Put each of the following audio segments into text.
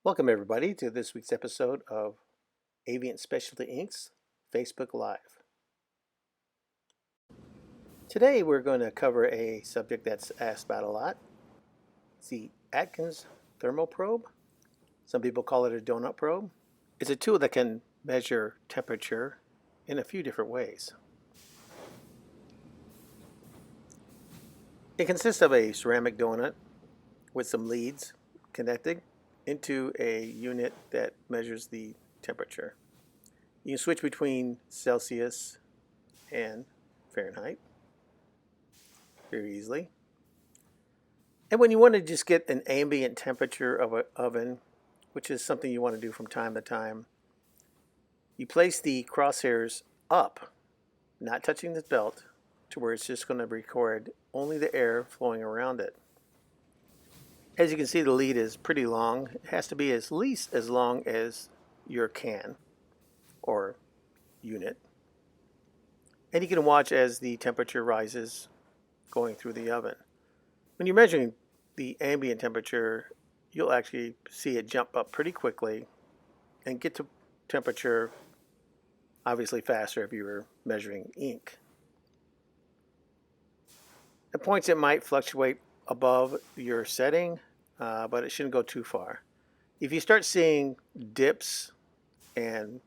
Welcome, everybody, to this week's episode of Avient Specialty Inks Facebook Live. Today, we're going to cover a subject that's asked about a lot. It's the Atkins Thermo-probe. Some people call it a donut probe. It's a tool that can measure temperature in a few different ways. It consists of a ceramic donut with some leads connected into a unit that measures the temperature. You can switch between Celsius and Fahrenheit very easily. And when you want to just get an ambient temperature of an oven, which is something you want to do from time to time, you place the crosshairs up, not touching the belt, to where it's just going to record only the air flowing around it. As you can see, the lead is pretty long. It has to be at least as long as your can or unit. And you can watch as the temperature rises going through the oven. When you're measuring the ambient temperature, you'll actually see it jump up pretty quickly and get to temperature obviously faster if you were measuring ink. At points it might fluctuate above your setting, but it shouldn't go too far. If you start seeing dips and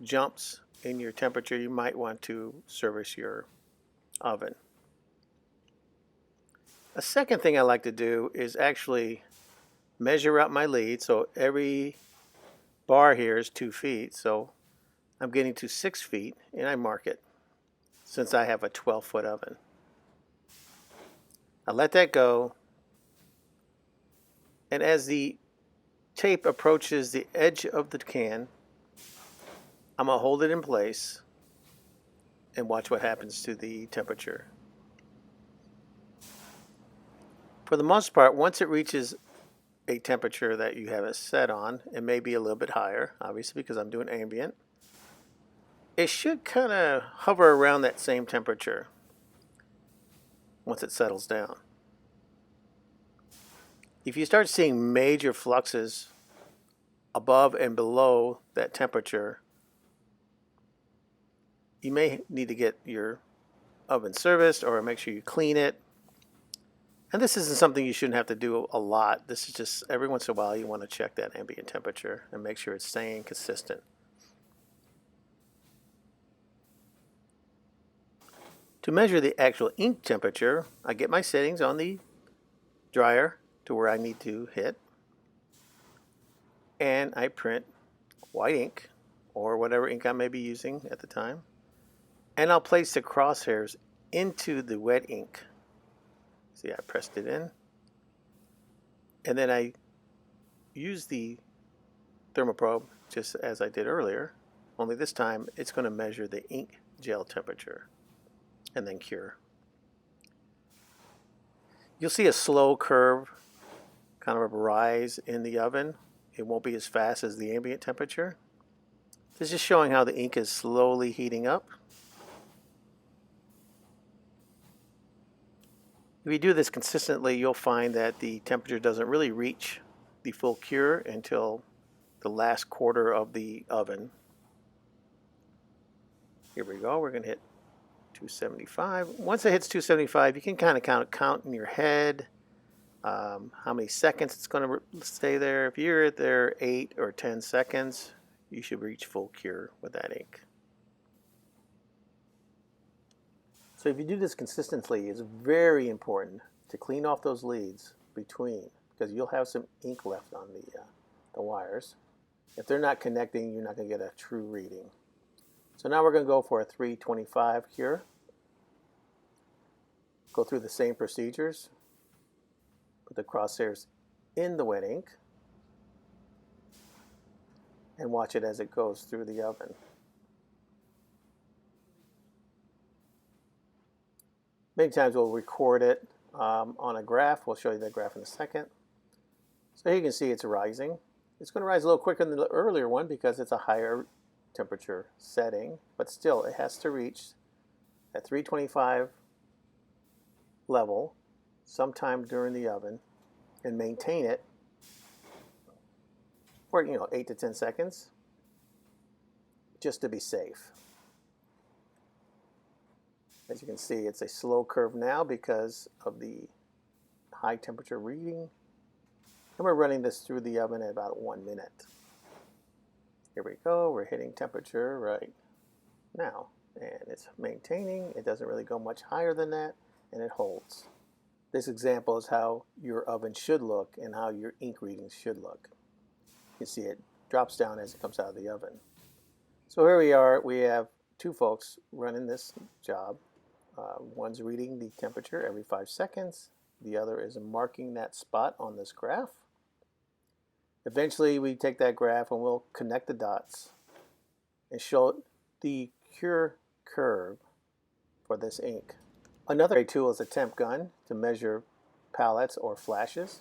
jumps in your temperature, you might want to service your oven. A second thing I like to do is actually measure out my lead. So every bar here is 2 feet. So I'm getting to 6 feet and I mark it since I have a 12-foot oven. I let that go. And as the tape approaches the edge of the can, I'm going to hold it in place and watch what happens to the temperature. For the most part, once it reaches a temperature that you have it set on, it may be a little bit higher, obviously because I'm doing ambient, it should kind of hover around that same temperature once it settles down. If you start seeing major fluxes above and below that temperature, you may need to get your oven serviced or make sure you clean it. And this isn't something you shouldn't have to do a lot. This is just every once in a while you want to check that ambient temperature and make sure it's staying consistent. To measure the actual ink temperature, I get my settings on the dryer to where I need to hit, and I print white ink or whatever ink I may be using at the time, and I'll place the crosshairs into the wet ink. See, I pressed it in, and then I use the Thermo-probe just as I did earlier, only this time it's going to measure the ink gel temperature and then cure. You'll see a slow curve, kind of a rise in the oven. It won't be as fast as the ambient temperature. This is showing how the ink is slowly heating up. If you do this consistently, you'll find that the temperature doesn't really reach the full cure until the last quarter of the oven. Here we go, we're going to hit 275. Once it hits 275, you can kind of count in your head how many seconds it's going to stay there. If you're there 8 or 10 seconds, you should reach full cure with that ink. So if you do this consistently, it's very important to clean off those leads between, because you'll have some ink left on the wires. If they're not connecting, you're not going to get a true reading. So now we're going to go for a 325 cure. Go through the same procedures. Put the crosshairs in the wet ink and watch it as it goes through the oven. Many times we'll record it on a graph. We'll show you that graph in a second. So here you can see it's rising. It's going to rise a little quicker than the earlier one because it's a higher temperature setting, but still it has to reach that 325 level sometime during the oven and maintain it for 8 to 10 seconds, just to be safe. As you can see, it's a slow curve now because of the high temperature reading. And we're running this through the oven at about 1 minute. Here we go, we're hitting temperature right now. And it's maintaining, it doesn't really go much higher than that, and it holds. This example is how your oven should look and how your ink readings should look. You can see it drops down as it comes out of the oven. So here we are, we have two folks running this job. One's reading the temperature every 5 seconds. The other is marking that spot on this graph. Eventually we take that graph and we'll connect the dots and show the cure curve for this ink. Another tool is a temp gun to measure palettes or flashes.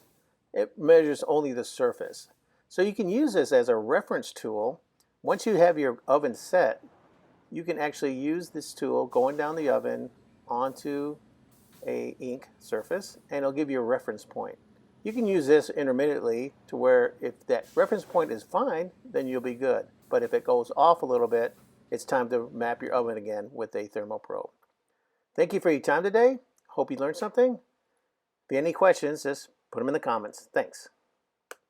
It measures only the surface. So you can use this as a reference tool. Once you have your oven set, you can actually use this tool going down the oven onto a ink surface, and it'll give you a reference point. You can use this intermittently to where if that reference point is fine, then you'll be good. But if it goes off a little bit, it's time to map your oven again with a Thermo-probe. Thank you for your time today. Hope you learned something. If you have any questions, just put them in the comments. Thanks.